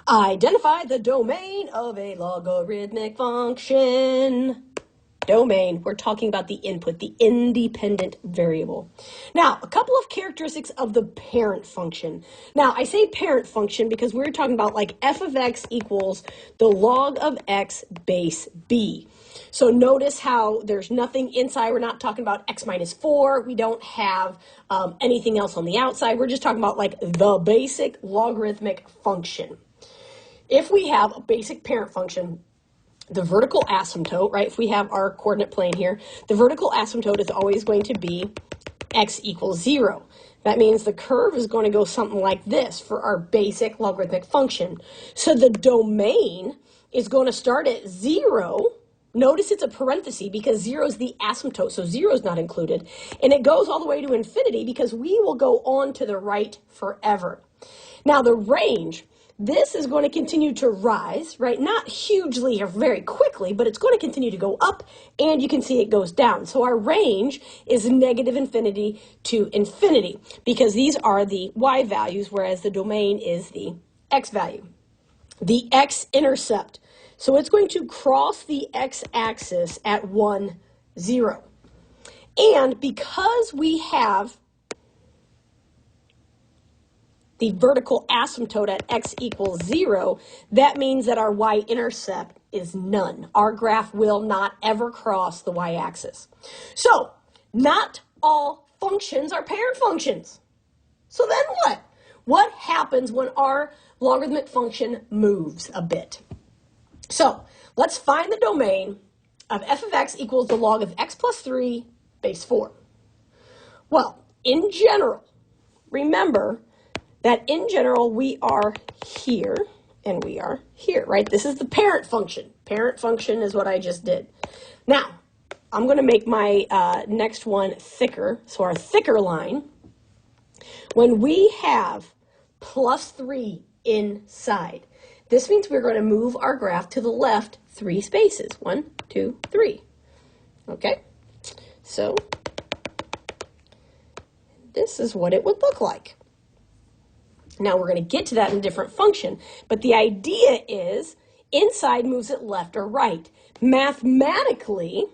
Identify the domain of a logarithmic function. Domain, we're talking about the input, the independent variable. Now, a couple of characteristics of the parent function. Now, I say parent function because we're talking about like f of x equals the log of x base b. So notice how there's nothing inside. We're not talking about x minus 4. We don't have anything else on the outside. We're just talking about like the basic logarithmic function. If we have a basic parent function, the vertical asymptote, right, if we have our coordinate plane here, the vertical asymptote is always going to be x equals 0. That means the curve is going to go something like this for our basic logarithmic function. So the domain is going to start at 0. Notice it's a parenthesis because 0 is the asymptote, so 0 is not included. And it goes all the way to infinity because we will go on to the right forever. Now the range, this is going to continue to rise, right? Not hugely or very quickly, but it's going to continue to go up, and you can see it goes down. So our range is negative infinity to infinity, because these are the y values, whereas the domain is the x value. The x-intercept, so it's going to cross the x-axis at 1, 0. And because we have the vertical asymptote at x equals 0, that means that our y-intercept is none. Our graph will not ever cross the y-axis. So, not all functions are parent functions. So then what? What happens when our logarithmic function moves a bit? So, let's find the domain of f of x equals the log of x plus 3 base 4. Well, in general, remember that in general, we are here and we are here, right? This is the parent function. Parent function is what I just did. Now, I'm going to make my next one thicker. So our thicker line, when we have plus 3 inside, this means we're going to move our graph to the left 3 spaces. 1, 2, 3. Okay? So this is what it would look like. Now we're going to get to that in a different function, but the idea is inside moves it left or right. Mathematically,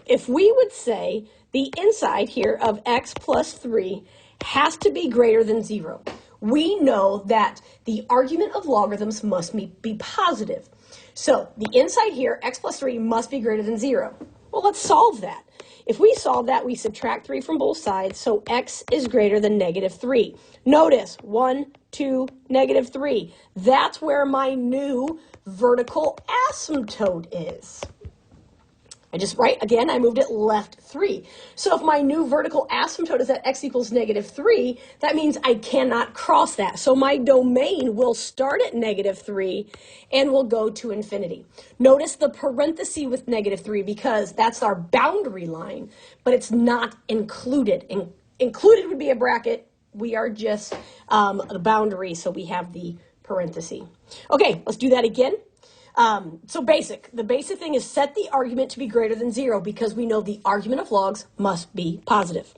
if we would say the inside here of x plus 3 has to be greater than 0, we know that the argument of logarithms must be positive. So the inside here, x plus 3, must be greater than 0. Well, let's solve that. If we solve that, we subtract 3 from both sides, so x is greater than negative 3. Notice, 1, 2, negative 3. That's where my new vertical asymptote is. I moved it left 3. So if my new vertical asymptote is at x equals negative 3, that means I cannot cross that. So my domain will start at negative 3 and will go to infinity. Notice the parenthesis with negative 3 because that's our boundary line, but it's not included. Included would be a bracket. We are just the boundary, so we have the parenthesis. Okay, let's do that again. The basic thing is set the argument to be greater than 0 because we know the argument of logs must be positive.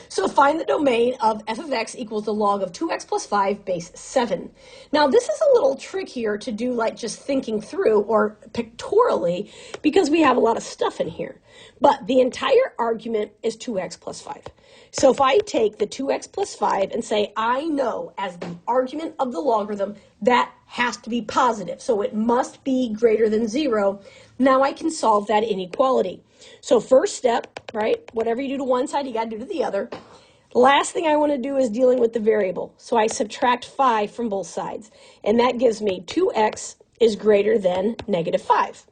So find the domain of f of x equals the log of 2x plus 5 base 7. Now this is a little trickier to do like just thinking through or pictorially because we have a lot of stuff in here. But the entire argument is 2x plus 5. So if I take the 2x plus 5 and say I know as the argument of the logarithm that has to be positive, so it must be greater than 0, now I can solve that inequality. So first step, right, whatever you do to one side, you got to do to the other. Last thing I want to do is dealing with the variable. So I subtract 5 from both sides, and that gives me 2x is greater than negative 5.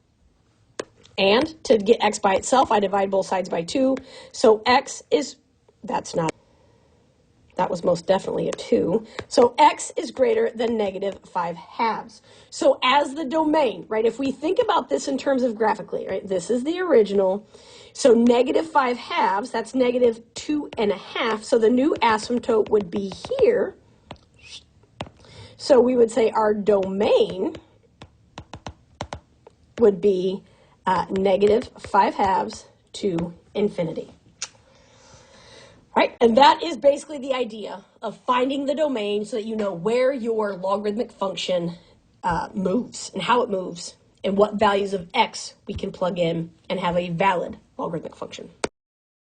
And to get x by itself, I divide both sides by 2. So x is, that was most definitely a 2. So x is greater than negative 5 halves. So as the domain, right, if we think about this in terms of graphically, right, this is the original. So negative 5 halves, that's negative 2.5. So the new asymptote would be here. So we would say our domain would be negative 5 halves to infinity. Right? And that is basically the idea of finding the domain so that you know where your logarithmic function moves and how it moves and what values of x we can plug in and have a valid logarithmic function.